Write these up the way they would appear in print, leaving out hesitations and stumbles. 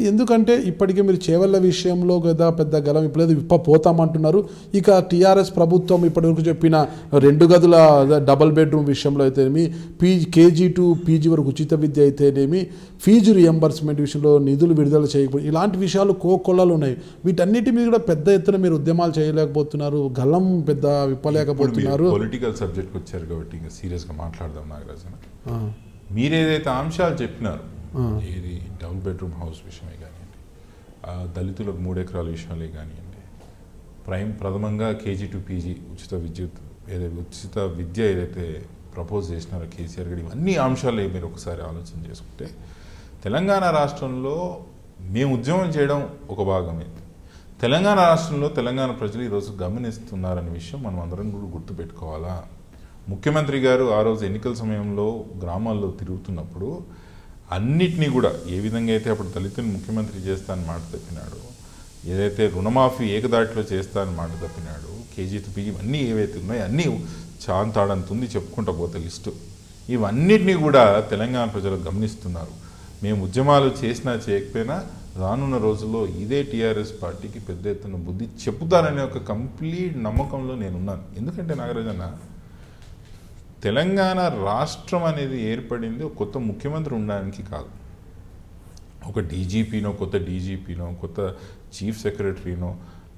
ఎందుకంటే ఇప్పటికే మీరు చేవల్ల విషయంలో కదా పెద్ద గలం ఇప్పుడు విప్పపోతామంటున్నారు. ఇక టీఆర్ఎస్ ప్రభుత్వం ఇప్పటివరకు చెప్పిన 2 గదుల డబల్ బెడ్రూమ్ విషయంలో అయితేనేమి, కేజీ టు పీజీ వరకు ఉచిత విద్య అయితేనేమి, ఫీజు రియంబర్స్మెంట్ విషయంలో నిధులు విడుదల చేయకపోతే ఇలాంటి విషయాలు కోకొల్లలు ఉన్నాయి. వీటన్నిటి మీద కూడా పెద్ద ఎత్తున మీరు ఉద్యమాలు చేయలేకపోతున్నారు, గలం పెద్ద విప్పలేకపోతున్నారు. పొలిటికల్ సబ్జెక్ట్కి వచ్చారు కాబట్టి ఇంకా సీరియస్గా మాట్లాడదాం నాగరాజన. మీరేదైతే అంశాలు చెప్పినారు, ఏది డబుల్ బెడ్రూమ్ హౌస్ విషయమే కానివ్వండి, దళితులకు 3 ఎకరాల విషయాలే కానివ్వండి, ప్రథమంగా కేజీ టు పీజీ ఉచిత విద్య ఏదైతే ప్రపోజ్ చేసినారో కేసీఆర్ గారు, ఇవన్నీ అంశాలు మీరు ఒకసారి ఆలోచన చేసుకుంటే తెలంగాణ రాష్ట్రంలో మేము ఉద్యమం చేయడం ఒక భాగమే. తెలంగాణ రాష్ట్రంలో తెలంగాణ ప్రజలు ఈరోజు గమనిస్తున్నారనే విషయం మనం అందరం కూడా గుర్తుపెట్టుకోవాలా. ముఖ్యమంత్రి గారు ఆ రోజు ఎన్నికల సమయంలో గ్రామాల్లో తిరుగుతున్నప్పుడు అన్నిటినీ కూడా ఏ విధంగా అయితే అప్పుడు దళితుని ముఖ్యమంత్రి చేస్తానని మాట తప్పినాడు, ఏదైతే రుణమాఫీ ఏకదాటిలో చేస్తానని మాట తప్పినాడు, కేజీ టు పీజీ అన్నీ ఏవైతే ఉన్నాయో అన్నీ చాంతాడంతుంది చెప్పుకుంటా పోతే లిస్టు. ఇవన్నిటినీ కూడా తెలంగాణ ప్రజలు గమనిస్తున్నారు. మేము ఉద్యమాలు చేసినా చేయకపోయినా రానున్న రోజుల్లో ఇదే టీఆర్ఎస్ పార్టీకి పెద్ద ఎత్తున బుద్ధి చెప్పుతారనే ఒక కంప్లీట్ నమ్మకంలో నేనున్నాను. ఎందుకంటే నాగరాజన్న, తెలంగాణ రాష్ట్రం అనేది ఏర్పడింది ఒక కొత్త ముఖ్యమంత్రి ఉండడానికి కాదు, ఒక డీజీపీనో కొత్త డీజీపీనో కొత్త చీఫ్ సెక్రటరీనో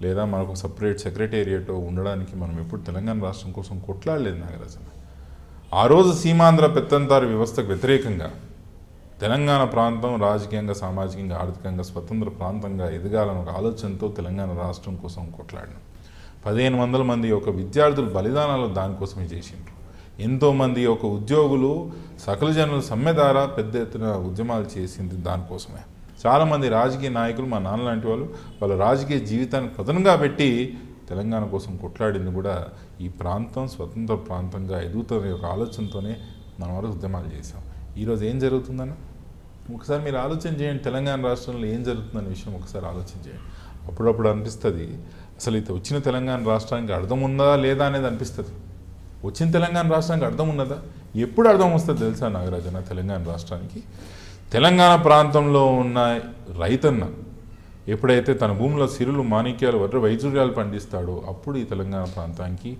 లేదా మనకు సపరేట్ సెక్రటేరియటో ఉండడానికి మనం ఎప్పుడు తెలంగాణ రాష్ట్రం కోసం కొట్లాడలేదు నాగరాజన. ఆ రోజు సీమాంధ్ర పెత్తందారు వ్యవస్థకు వ్యతిరేకంగా తెలంగాణ ప్రాంతం రాజకీయంగా సామాజికంగా ఆర్థికంగా స్వతంత్ర ప్రాంతంగా ఎదగాలన్న ఒక ఆలోచనతో తెలంగాణ రాష్ట్రం కోసం కొట్లాడినాం. 1500 మంది ఒక విద్యార్థులు బలిదానాలు దానికోసమే చేసిండ్రు. ఎంతోమంది ఒక ఉద్యోగులు సకల జనుల సమ్మె ద్వారా పెద్ద ఎత్తున ఉద్యమాలు చేసింది దానికోసమే. చాలామంది రాజకీయ నాయకులు, మా నాన్న లాంటి వాళ్ళు, వాళ్ళ రాజకీయ జీవితాన్ని పదనంగా పెట్టి తెలంగాణ కోసం కొట్లాడింది కూడా ఈ ప్రాంతం స్వతంత్ర ప్రాంతంగా ఎదుగుతున్న ఒక ఆలోచనతోనే మనం వరకు ఉద్యమాలు చేసాం. ఈరోజు ఏం జరుగుతుందన్న ఒకసారి మీరు ఆలోచన చేయండి. తెలంగాణ రాష్ట్రంలో ఏం జరుగుతుందనే విషయం ఒకసారి ఆలోచన చేయండి. అప్పుడప్పుడు అనిపిస్తుంది అసలు ఇది వచ్చిన తెలంగాణ రాష్ట్రానికి అర్థం ఉందా లేదా అనేది అనిపిస్తుంది. వచ్చిన తెలంగాణ రాష్ట్రానికి అర్థం ఉన్నదా? ఎప్పుడు అర్థం వస్తుంది తెలుసా నాగరాజన? తెలంగాణ రాష్ట్రానికి తెలంగాణ ప్రాంతంలో ఉన్న రైతన్న ఎప్పుడైతే తన భూమిలో సిరులు మాణిక్యాలు వైజూర్యాలు పండిస్తాడో అప్పుడు ఈ తెలంగాణ ప్రాంతానికి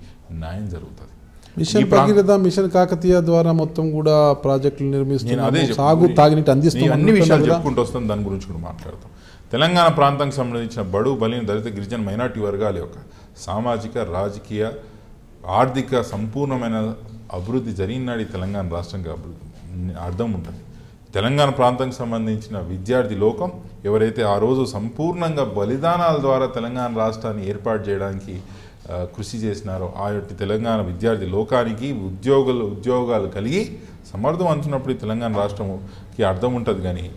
న్యాయం జరుగుతుంది. మిషన్ భగీరథ, మిషన్ కాకతీయ ద్వారా మొత్తం కూడా ప్రాజెక్టులు నిర్మిస్తున్నారు, సాగు తాగినట్టు అందిస్తున్నారు, అన్ని విషయాలు చెప్పుకుంటూ వస్తాం. దాని గురించి కూడా మాట్లాడతాం. తెలంగాణ ప్రాంతానికి సంబంధించిన బడుగు బలిన దళిత గిరిజన మైనార్టీ వర్గాల యొక్క సామాజిక రాజకీయ ఆర్థిక సంపూర్ణమైన అభివృద్ధి జరిగినాడు ఈ తెలంగాణ రాష్ట్రంగా అర్థం ఉంటుంది. తెలంగాణ ప్రాంతానికి సంబంధించిన విద్యార్థి లోకం ఎవరైతే ఆ రోజు సంపూర్ణంగా బలిదానాల ద్వారా తెలంగాణ రాష్ట్రాన్ని ఏర్పాటు చేయడానికి కృషి చేసినారో ఆ యొక్క తెలంగాణ విద్యార్థి లోకానికి ఉద్యోగాలు కలిగి సమర్థవంతున్నప్పుడు ఈ తెలంగాణ రాష్ట్రంకి అర్థం ఉంటుంది. కానీ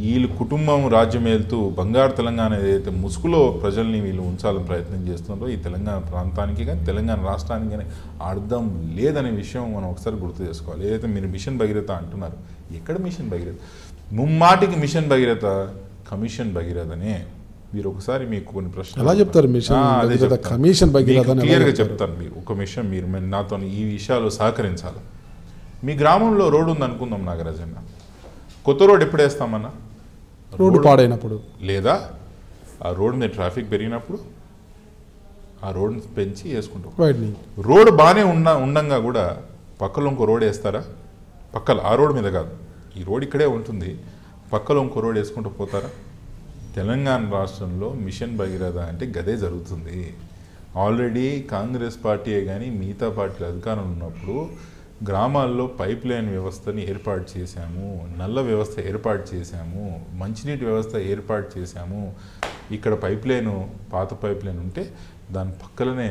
వీళ్ళు కుటుంబం రాజ్యం వెళ్తూ బంగారు తెలంగాణ ఏదైతే ముసుగులో ప్రజల్ని వీళ్ళు ఉంచాలని ప్రయత్నం చేస్తున్నారో ఈ తెలంగాణ ప్రాంతానికి కానీ తెలంగాణ రాష్ట్రానికి కానీ అర్థం లేదనే విషయం మనం ఒకసారి గుర్తు చేసుకోవాలి. ఏదైతే మీరు మిషన్ భగీరథ అంటున్నారు, ఎక్కడ మిషన్ భగీరథ? ముమ్మాటికి మిషన్ భగీరథ కమిషన్ భగీరథనే. మీరు ఒకసారి మీకు కొన్ని ప్రశ్నలు ఎలా చెప్తారు? కమిషన్ భగీరథ క్లియర్గా చెప్తారు. మీరు ఒక విషయం మీరు నాతో ఈ విషయాలు సహకరించాలి. మీ గ్రామంలో రోడ్డు ఉంది అనుకుందాం నాగరాజన్న, కొత్త రోడ్ ఎప్పుడు వేస్తామన్నా? రోడ్డు పాడైనప్పుడు లేదా ఆ రోడ్డు మీద ట్రాఫిక్ పెరిగినప్పుడు ఆ రోడ్డుని పెంచి వేసుకుంటాం. రోడ్డు బాగానే ఉండంగా కూడా పక్కలో ఇంకో రోడ్ వేస్తారా? పక్కల ఆ రోడ్డు మీద కాదు, ఈ రోడ్ ఇక్కడే ఉంటుంది, పక్కలో ఇంకో రోడ్ వేసుకుంటూ పోతారా? తెలంగాణ రాష్ట్రంలో మిషన్ భగీరథ అంటే గదే జరుగుతుంది. ఆల్రెడీ కాంగ్రెస్ పార్టీయే కానీ మిగతా పార్టీలు అధికారం ఉన్నప్పుడు గ్రామాల్లో పైప్ లైన్ వ్యవస్థని ఏర్పాటు చేశాము, నల్ల వ్యవస్థ ఏర్పాటు చేశాము, మంచినీటి వ్యవస్థ ఏర్పాటు చేశాము. ఇక్కడ పైప్ లైన్ పాత పైప్ లైన్ ఉంటే దాని పక్కలనే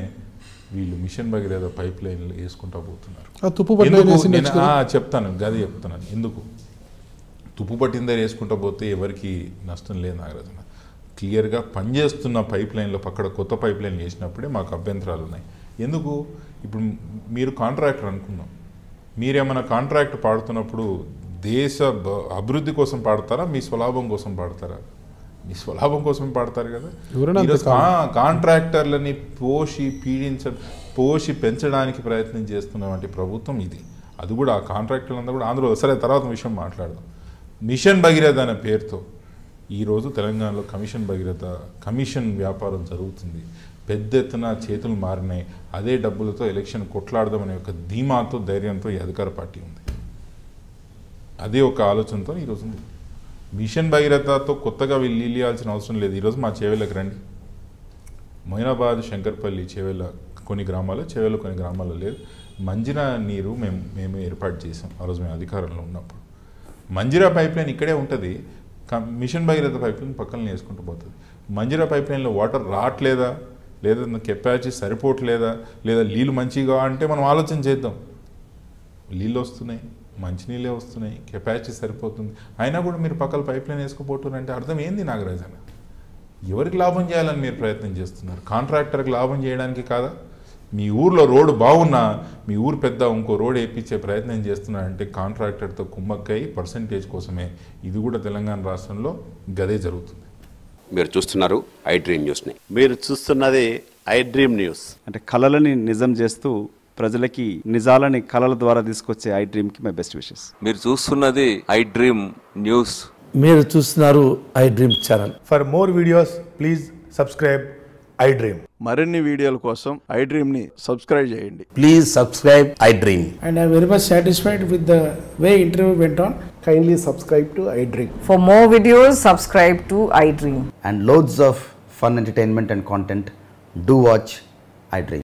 వీళ్ళు మిషన్ భగీరథ పైప్ లైన్లు వేసుకుంటూ పోతున్నారు. చెప్తాను గది చెప్తున్నాను ఎందుకు. తుప్పు పట్టిందే వేసుకుంటూ పోతే ఎవరికి నష్టం లేదు నాగరాజన. క్లియర్గా పనిచేస్తున్న పైప్ లైన్లో పక్కన కొత్త పైప్ లైన్ వేసినప్పుడే మాకు అభ్యంతరాలు ఉన్నాయి. ఎందుకు? ఇప్పుడు మీరు కాంట్రాక్టర్ అనుకుందాం, మీరేమైనా కాంట్రాక్ట్ పాడుతున్నప్పుడు దేశ అభివృద్ధి కోసం పాడతారా, మీ స్వలాభం కోసం పాడతారా? మీ స్వలాభం కోసం పాడతారు కదా. ఎవరైనా ఈరోజు కాంట్రాక్టర్లని పోషి పెంచడానికి ప్రయత్నం చేస్తున్నటువంటి ప్రభుత్వం ఇది. అది కూడా ఆ కాంట్రాక్టర్లంతా కూడా ఆంధ్రలో, సరే తర్వాత విషయం మాట్లాడదాం. మిషన్ భగీరథ అనే పేరుతో ఈరోజు తెలంగాణలో కమిషన్ వ్యాపారం జరుగుతుంది. పెద్ద ఎత్తున చేతులు మారినాయి. అదే డబ్బులతో ఎలక్షన్ కొట్లాడదామనే ఒక ధీమాతో, ధైర్యంతో ఈ అధికార పార్టీ ఉంది. అదే ఒక ఆలోచనతో ఈరోజు ఉంది. మిషన్ భగీరథతో కొత్తగా వీళ్ళు ఇల్లియాల్సిన అవసరం లేదు. ఈరోజు మా చేవెళ్ళకి రండి. మొయినాబాద్, శంకర్పల్లి, చేవెళ్ళ కొన్ని గ్రామాల్లో, చేవెళ్ళ కొన్ని గ్రామాల్లో లేదు. మంజిరా నీరు మేము ఏర్పాటు చేసాం ఆ రోజు మేము అధికారంలో ఉన్నప్పుడు. మంజిరా పైప్ లైన్ ఇక్కడే ఉంటుంది, మిషన్ భగీరథ పైప్ లైన్ పక్కన వేసుకుంటూ పోతుంది. మంజిరా పైప్ లైన్లో వాటర్ రావట్లేదా, లేదా కెపాసిటీ సరిపోవట్లేదా, లేదా నీళ్ళు మంచిగా అంటే మనం ఆలోచన చేద్దాం. నీళ్ళు వస్తున్నాయి, మంచినీళ్ళే వస్తున్నాయి, కెపాసిటీ సరిపోతుంది, అయినా కూడా మీరు పక్కన పైప్ లైన్ వేసుకోపోతున్నారంటే అర్థం ఏంది నాగరాజు అన్న? ఎవరికి లాభం చేయాలని మీరు ప్రయత్నం చేస్తున్నారు? కాంట్రాక్టర్కి లాభం చేయడానికి కాదా? మీ ఊర్లో రోడ్డు బాగున్నా మీ ఊరు పెద్ద ఇంకో రోడ్ వేయించే ప్రయత్నం చేస్తున్నారంటే కాంట్రాక్టర్తో కుమ్మక్కై పర్సంటేజ్ కోసమే. ఇది కూడా తెలంగాణ రాష్ట్రంలో గదే జరుగుతుంది. మీరు చూస్తున్నారు ఐ డ్రీమ్ న్యూస్ని. మీరు చూస్తున్నది ఐ డ్రీమ్ న్యూస్. అంటే కళలని నిజం చేస్తూ ప్రజలకి నిజాలని కళల ద్వారా తీసుకొచ్చే ఐ డ్రీమ్కి మై బెస్ట్ విషెస్. మీరు చూస్తున్నది ఐ డ్రీమ్ న్యూస్. మీరు చూస్తున్నారు I dream channel. For more videos please subscribe I dream. మరిన్ని వీడియోల కోసం ఐ డ్రీమ్ని సబ్స్క్రైబ్ చేయండి. Please subscribe I dream. And I am very much satisfied with the way interview went on. Kindly subscribe to I Dream. For more videos, subscribe to iDream. And loads of fun entertainment and content. Do watch I Dream.